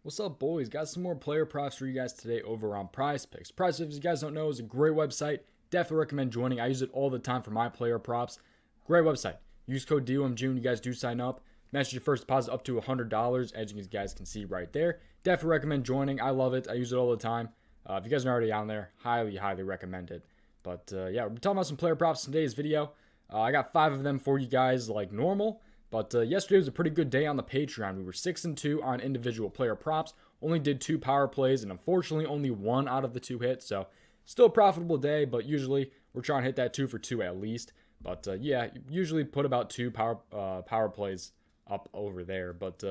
What's up, boys? Got some more player props for you guys today over on PrizePicks. PrizePicks, if you guys don't know, is a great website. Definitely recommend joining. I use it all the time for my player props. Great website. Use code DOMG when you guys do sign up. Match your first deposit up to $100, as you guys can see right there. Definitely recommend joining. I love it. I use it all the time. If you guys are already on there, highly recommend it. But yeah, we're talking about some player props in today's video. I got 5 of them for you guys like normal. But yesterday was a pretty good day on the Patreon. We were 6-2 on individual player props. Only did 2 power plays, and unfortunately only 1 out of the 2 hit. So still a profitable day, but usually we're trying to hit that 2 for 2 at least. But yeah, usually put about 2 power plays up over there. But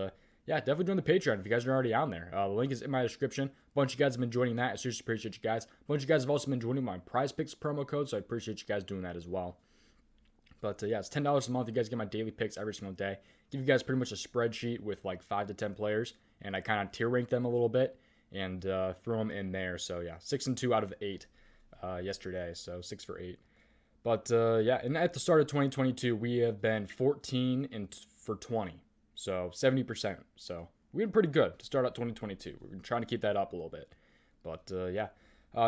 yeah, definitely join the Patreon if you guys are already on there. The link is in my description. A bunch of you guys have been joining that. I seriously appreciate you guys. A bunch of you guys have also been joining my PrizePicks promo code, so I appreciate you guys doing that as well. But yeah, it's $10 a month. You guys get my daily picks every single day. Give you guys pretty much a spreadsheet with like 5 to 10 players, and I kind of tier rank them a little bit and throw them in there. So yeah, 6-2 out of 8 yesterday, so 6 for 8. But yeah, and at the start of 2022, we have been 14 for 20, so 70%. So we did pretty good to start out 2022. We're trying to keep that up a little bit. But yeah.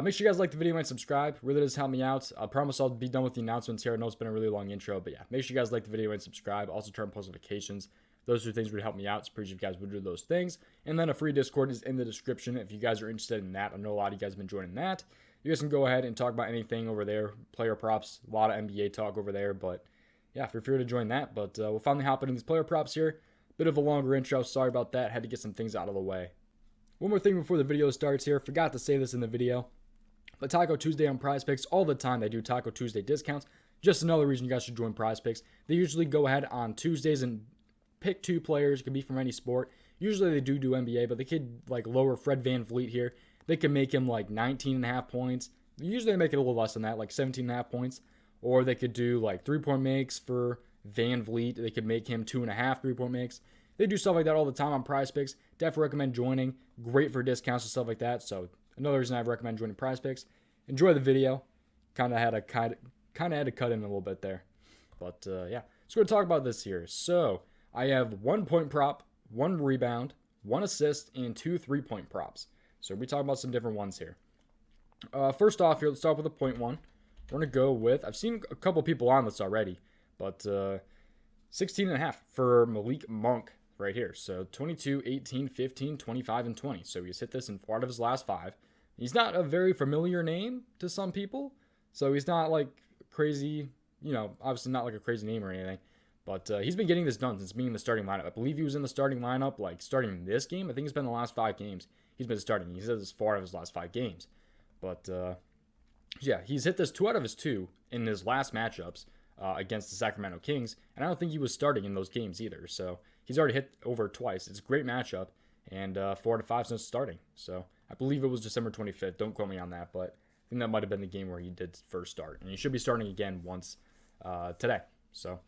Make sure you guys like the video and subscribe. Really does help me out. I promise I'll be done with the announcements here. I know it's been a really long intro, but yeah, make sure you guys like the video and subscribe. Also turn on post notifications. Those 2 things would help me out. So appreciate if you guys would do those things. And then a free Discord is in the description if you guys are interested in that. I know a lot of you guys have been joining that. You guys can go ahead and talk about anything over there. Player props, a lot of NBA talk over there. But yeah, feel free to join that. But we'll finally hop into these player props here. Bit of a longer intro. Sorry about that. Had to get some things out of the way. One more thing before the video starts here. Forgot to say this in the video. But Taco Tuesday on PrizePicks, all the time they do Taco Tuesday discounts. Just another reason you guys should join PrizePicks. They usually go ahead on Tuesdays and pick 2 players. It could be from any sport. Usually they do NBA, but they could like lower Fred VanVleet here. They can make him like 19.5 points. Usually they make it a little less than that, like 17.5 points. Or they could do like 3-point makes for VanVleet. They could make him 2.5 3-point makes. They do stuff like that all the time on PrizePicks. Definitely recommend joining. Great for discounts and stuff like that. So another reason I recommend joining PrizePicks. Enjoy the video. Kind of had to cut in a little bit there. But yeah, let's go to talk about this here. So I have 1 point prop, 1 rebound, 1 assist, and 2 3-point props. So we're talking about some different ones here. First off here, let's start with a point one. We're going to go with, I've seen a couple people on this already, but 16.5 for Malik Monk right here. So 22, 18, 15, 25, and 20. So he's hit this in 4 out of his last 5. He's not a very familiar name to some people, so he's not like crazy, obviously not like a crazy name or anything, but he's been getting this done since being in the starting lineup. I believe he was in the starting lineup, like starting this game. I think it's been the last 5 games he's been starting. He says it's 4 out of his last 5 games, but yeah, he's hit this 2 out of his 2 in his last matchups against the Sacramento Kings, and I don't think he was starting in those games either, so he's already hit over twice. It's a great matchup, and 4 out of 5 since starting, so I believe it was December 25th. Don't quote me on that, but I think that might have been the game where he did first start. And he should be starting again once today. So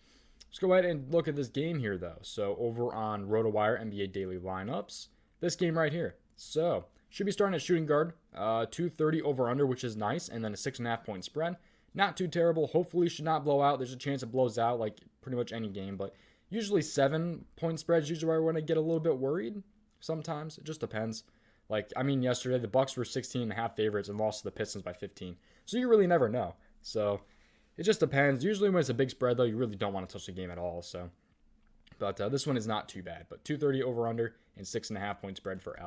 let's go ahead and look at this game here, though. So over on RotoWire NBA Daily Lineups, this game right here. So should be starting at shooting guard, 230 over under, which is nice, and then a 6.5 point spread. Not too terrible. Hopefully should not blow out. There's a chance it blows out like pretty much any game, but usually 7 point spreads usually where I want to get a little bit worried. Sometimes it just depends. Like, I mean, yesterday, the Bucks were 16.5 favorites and lost to the Pistons by 15. So you really never know. So it just depends. Usually when it's a big spread, though, you really don't want to touch the game at all. So, but this one is not too bad. But 230 over under and 6.5 point spread for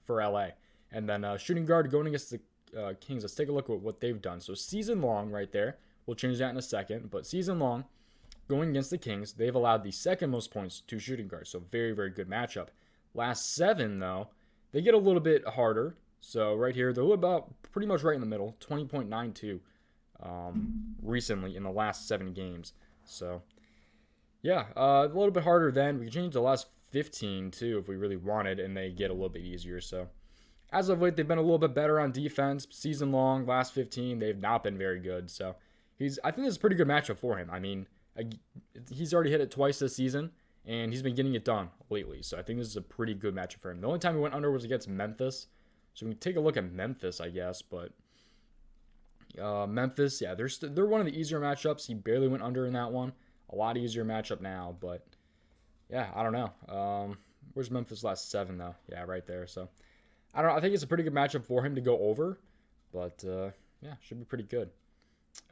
LA. And then shooting guard going against the Kings. Let's take a look at what they've done. So season long right there. We'll change that in a second. But season long going against the Kings, they've allowed the 2nd most points to shooting guards. So very, very good matchup. Last 7, though, they get a little bit harder. So right here, they're about pretty much right in the middle, 20.92 recently in the last 7 games. So yeah, a little bit harder then. We can change the last 15 too if we really wanted, and they get a little bit easier. So as of late, they've been a little bit better on defense. Season long, last 15, they've not been very good. So I think this is a pretty good matchup for him. I mean, he's already hit it twice this season. And he's been getting it done lately. So I think this is a pretty good matchup for him. The only time he went under was against Memphis. So we can take a look at Memphis, I guess. But Memphis, yeah, they're one of the easier matchups. He barely went under in that one. A lot easier matchup now. But yeah, I don't know. Where's Memphis last 7 though? Yeah, right there. So I don't know. I think it's a pretty good matchup for him to go over, but yeah, should be pretty good.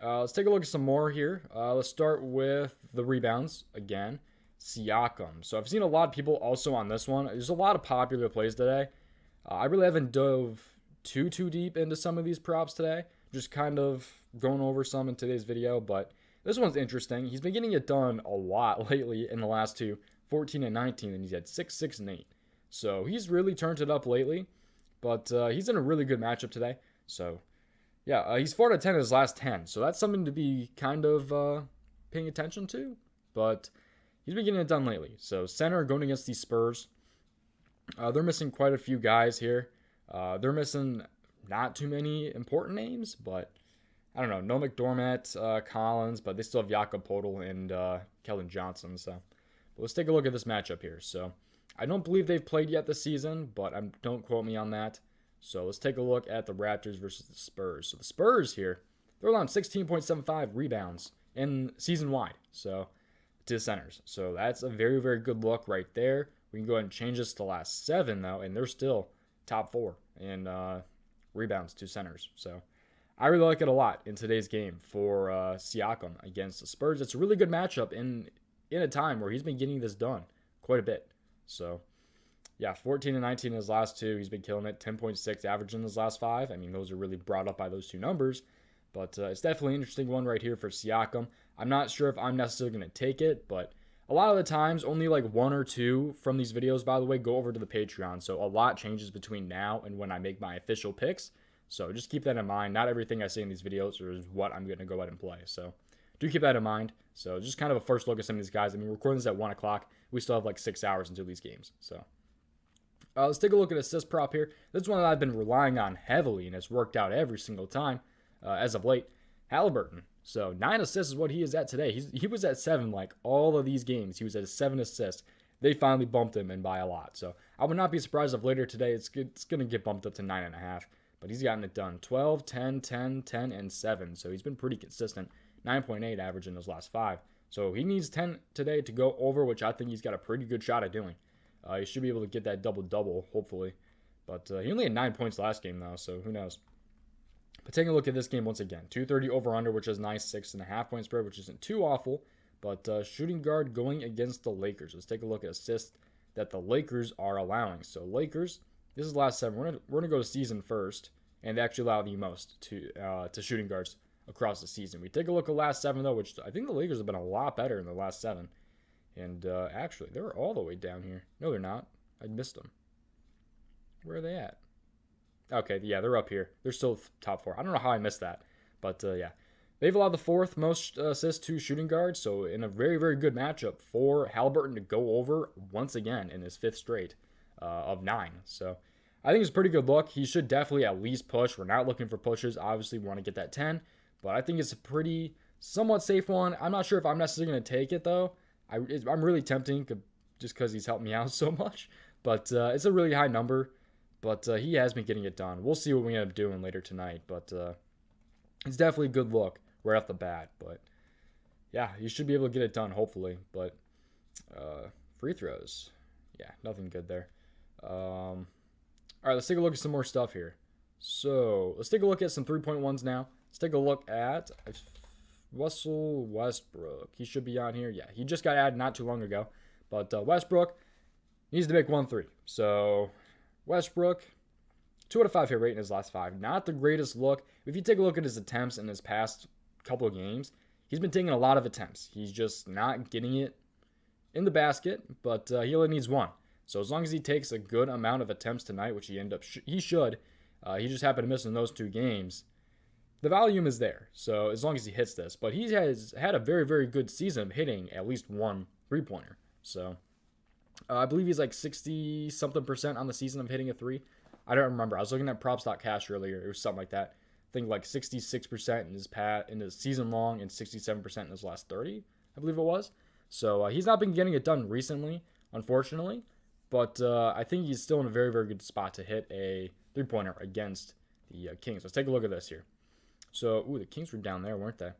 Let's take a look at some more here. Let's start with the rebounds again. Siakam. So I've seen a lot of people also on this one. There's a lot of popular plays today. I really haven't dove too deep into some of these props today. Just kind of going over some in today's video, but this one's interesting. He's been getting it done a lot lately in the last two, 14 and 19, and he's had 6, 6, and 8. So he's really turned it up lately, but he's in a really good matchup today. So yeah, he's 4 out of 10 in his last 10. So that's something to be kind of paying attention to, but he's been getting it done lately. So center going against these Spurs. They're missing quite a few guys here. They're missing not too many important names, but I don't know. No McDormand, Collins, but they still have Jakob Poeltl and Keldon Johnson. So but let's take a look at this matchup here. So I don't believe they've played yet this season, but don't quote me on that. So let's take a look at the Raptors versus the Spurs. So the Spurs here, they're allowing 16.75 rebounds in season-wide. So to centers. So that's a very, very good look right there. We can go ahead and change this to last 7, though, and they're still top 4 in rebounds to centers. So I really like it a lot in today's game for Siakam against the Spurs. It's a really good matchup in a time where he's been getting this done quite a bit. So yeah, 14 and 19 in his last 2. He's been killing it. 10.6 average in his last 5. I mean, those are really brought up by those 2 numbers. But it's definitely an interesting one right here for Siakam. I'm not sure if I'm necessarily going to take it, but a lot of the times, only like 1 or 2 from these videos, by the way, go over to the Patreon. So a lot changes between now and when I make my official picks. So just keep that in mind. Not everything I say in these videos is what I'm going to go ahead and play. So do keep that in mind. So just kind of a first look at some of these guys. I mean, we're recording this at 1 o'clock. We still have like 6 hours until these games. So let's take a look at assist prop here. This is one that I've been relying on heavily, and it's worked out every single time as of late. Haliburton. So 9 assists is what he is at today. He was at 7 like all of these games. He was at 7 assists. They finally bumped him and by a lot. So I would not be surprised if later today it's going to get bumped up to 9.5. But he's gotten it done. 12, 10, 10, 10, and 7. So he's been pretty consistent. 9.8 average in his last 5. So he needs 10 today to go over, which I think he's got a pretty good shot at doing. He should be able to get that double-double, hopefully. But he only had 9 points last game, though, so who knows. But taking a look at this game once again. 230 over-under, which is nice. 6.5 point spread, which isn't too awful. But shooting guard going against the Lakers. Let's take a look at assists that the Lakers are allowing. So Lakers, this is last 7. We're gonna go to season first and actually allow the most to shooting guards across the season. We take a look at last 7, though, which I think the Lakers have been a lot better in the last 7. And actually, they're all the way down here. No, they're not. I missed them. Where are they at? Okay, yeah, they're up here. They're still top 4. I don't know how I missed that. But, yeah. They've allowed the 4th most assists to shooting guards. So, in a very, very good matchup for Haliburton to go over once again in his 5th straight of 9. So, I think it's a pretty good look. He should definitely at least push. We're not looking for pushes. Obviously, we want to get that 10. But I think it's a pretty somewhat safe one. I'm not sure if I'm necessarily going to take it, though. I'm really tempting just because he's helped me out so much. But it's a really high number. But he has been getting it done. We'll see what we end up doing later tonight. But it's definitely a good look right off the bat. But yeah, you should be able to get it done, hopefully. But free throws. Yeah, nothing good there. All right, let's take a look at some more stuff here. So let's take a look at some 3-point ones now. Let's take a look at Russell Westbrook. He should be on here. Yeah, he just got added not too long ago. But Westbrook needs to make 1 3. So Westbrook, 2 out of 5 hit rate in his last 5. Not the greatest look. If you take a look at his attempts in his past couple of games, he's been taking a lot of attempts. He's just not getting it in the basket, but he only needs 1. So as long as he takes a good amount of attempts tonight, which he should, he just happened to miss in those 2 games. The volume is there, so as long as he hits this. But he has had a very, very good season of hitting at least 1 3-pointer. So I believe he's like 60-something% on the season of hitting a 3. I don't remember. I was looking at props.cash earlier. It was something like that. I think like 66% in his season long and 67% in his last 30, I believe it was. So he's not been getting it done recently, unfortunately. But I think he's still in a very, very good spot to hit a 3-pointer against the Kings. Let's take a look at this here. So, the Kings were down there, weren't they?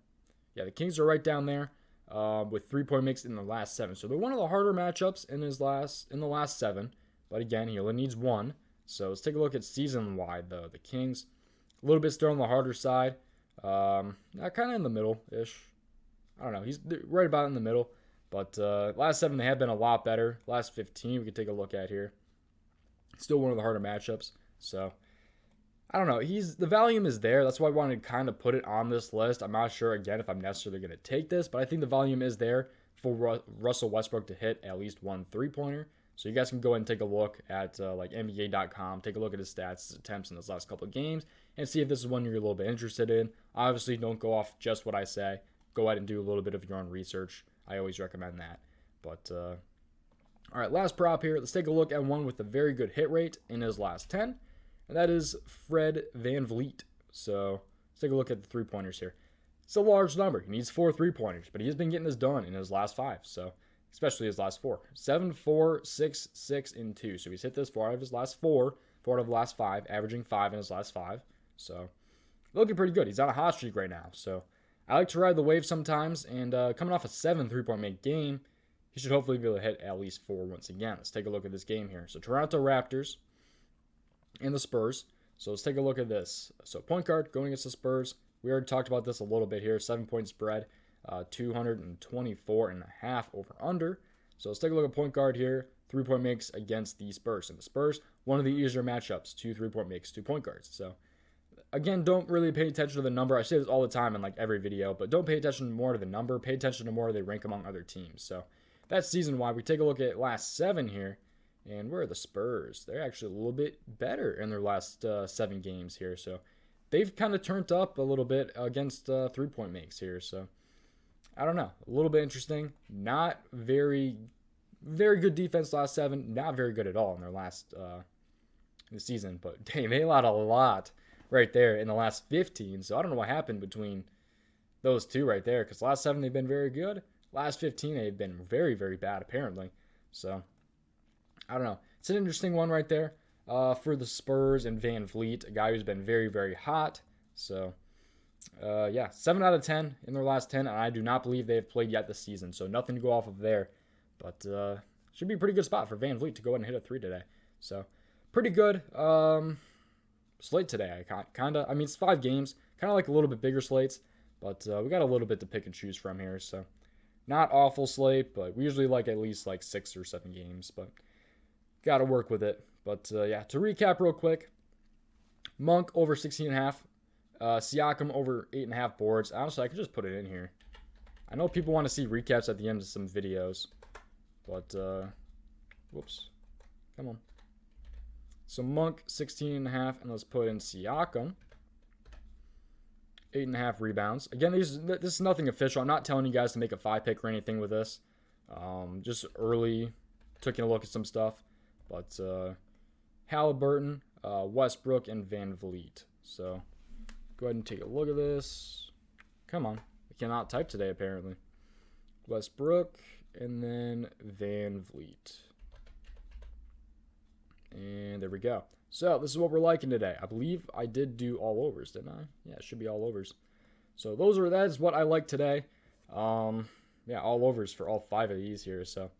Yeah, the Kings are right down there. with 3-point makes in the last 7. So they're one of the harder matchups in the last 7. But again, he only needs 1. So let's take a look at season-wide, though. The Kings, a little bit still on the harder side. Kind of in the middle-ish. I don't know. He's right about in the middle. But last 7, they have been a lot better. Last 15, we can take a look at here. Still one of the harder matchups. So, I don't know. The volume is there. That's why I wanted to kind of put it on this list. I'm not sure, again, if I'm necessarily going to take this. But I think the volume is there for Russell Westbrook to hit at least 1 3-pointer. So you guys can go ahead and take a look at like NBA.com. Take a look at his stats, his attempts in his last couple of games. And see if this is one you're a little bit interested in. Obviously, don't go off just what I say. Go ahead and do a little bit of your own research. I always recommend that. But, all right, last prop here. Let's take a look at one with a very good hit rate in his last 10. And that is Fred VanVleet. So let's take a look at the 3-pointers here. It's a large number. He needs 4 3-pointers, but he has been getting this done in his last 5. So especially his last 4. 7, 4, 6, 6, and 2. So he's hit this 4 out of his last 4, 4 out of the last 5, averaging 5 in his last 5. So looking pretty good. He's on a hot streak right now. So I like to ride the wave sometimes, and coming off a 7 3-point make game, he should hopefully be able to hit at least 4 once again. Let's take a look at this game here. So Toronto Raptors and the Spurs. So let's take a look at this. So point guard going against the Spurs. We already talked about this a little bit here. 7-point spread, 224.5 over under. So let's take a look at point guard here. 3-point makes against the Spurs. And the Spurs, one of the easier matchups. 2 3-point makes, 2 point guards. So again, don't really pay attention to the number. I say this all the time in like every video, but don't pay attention more to the number. Pay attention to more they rank among other teams. So that's season-wide. We take a look at last 7 here, and where are the Spurs? They're actually a little bit better in their last 7 games here. So they've kind of turned up a little bit against 3-point makes here. So I don't know. A little bit interesting. Not very good defense last 7. Not very good at all in their last the season. But dang, they allowed a lot right there in the last 15. So I don't know what happened between those two right there. Because last 7 they've been very good. Last 15 they've been very, very bad apparently. So I don't know. It's an interesting one right there for the Spurs and VanVleet, a guy who's been very, very hot. So yeah, 7 out of 10 in their last 10. And I do not believe they have played yet this season. So nothing to go off of there. But should be a pretty good spot for VanVleet to go ahead and hit a 3 today. So pretty good slate today. I mean, it's 5 games. Kind of like a little bit bigger slates. But we got a little bit to pick and choose from here. So not awful slate, but we usually like at least like 6 or 7 games. But got to work with it. But yeah, to recap real quick. Monk over 16.5. Siakam over 8.5 boards. Honestly, I could just put it in here. I know people want to see recaps at the end of some videos. But, whoops. Come on. So Monk 16.5, and let's put in Siakam 8.5 rebounds. Again, this is nothing official. I'm not telling you guys to make a 5-pick or anything with this. Just early taking a look at some stuff. But Haliburton, Westbrook, and VanVleet. So go ahead and take a look at this. Come on. I cannot type today, apparently. Westbrook, and then VanVleet. And there we go. So this is what we're liking today. I believe I did do all overs, didn't I? Yeah, it should be all overs. So that is what I like today. Yeah, all overs for all 5 of these here. So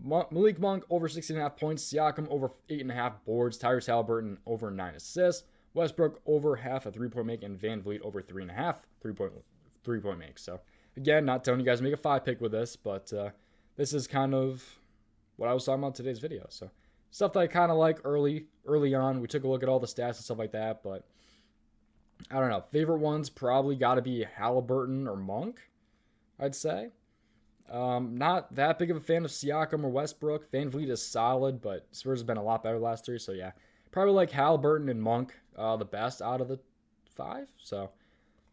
Malik Monk over 16.5 points. Siakam over 8.5 boards. Tyrese Haliburton over 9 assists. Westbrook over half a 3-point make, and VanVleet over 3.5 3-point makes. So again, not telling you guys to make a 5-pick with this, but this is kind of what I was talking about in today's video. So stuff that I kind of like early on. We took a look at all the stats and stuff like that, but I don't know. Favorite ones probably got to be Haliburton or Monk, I'd say. Not that big of a fan of Siakam or Westbrook. VanVleet is solid, but Spurs have been a lot better the last 3, so yeah. Probably like Haliburton and Monk the best out of the 5, so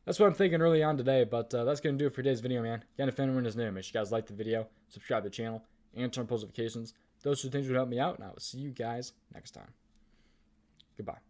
that's what I'm thinking early on today, but that's going to do it for today's video, man. Again, if anyone is new, make sure you guys like the video, subscribe to the channel, and turn on post notifications. Those 2 things would help me out, and I will see you guys next time. Goodbye.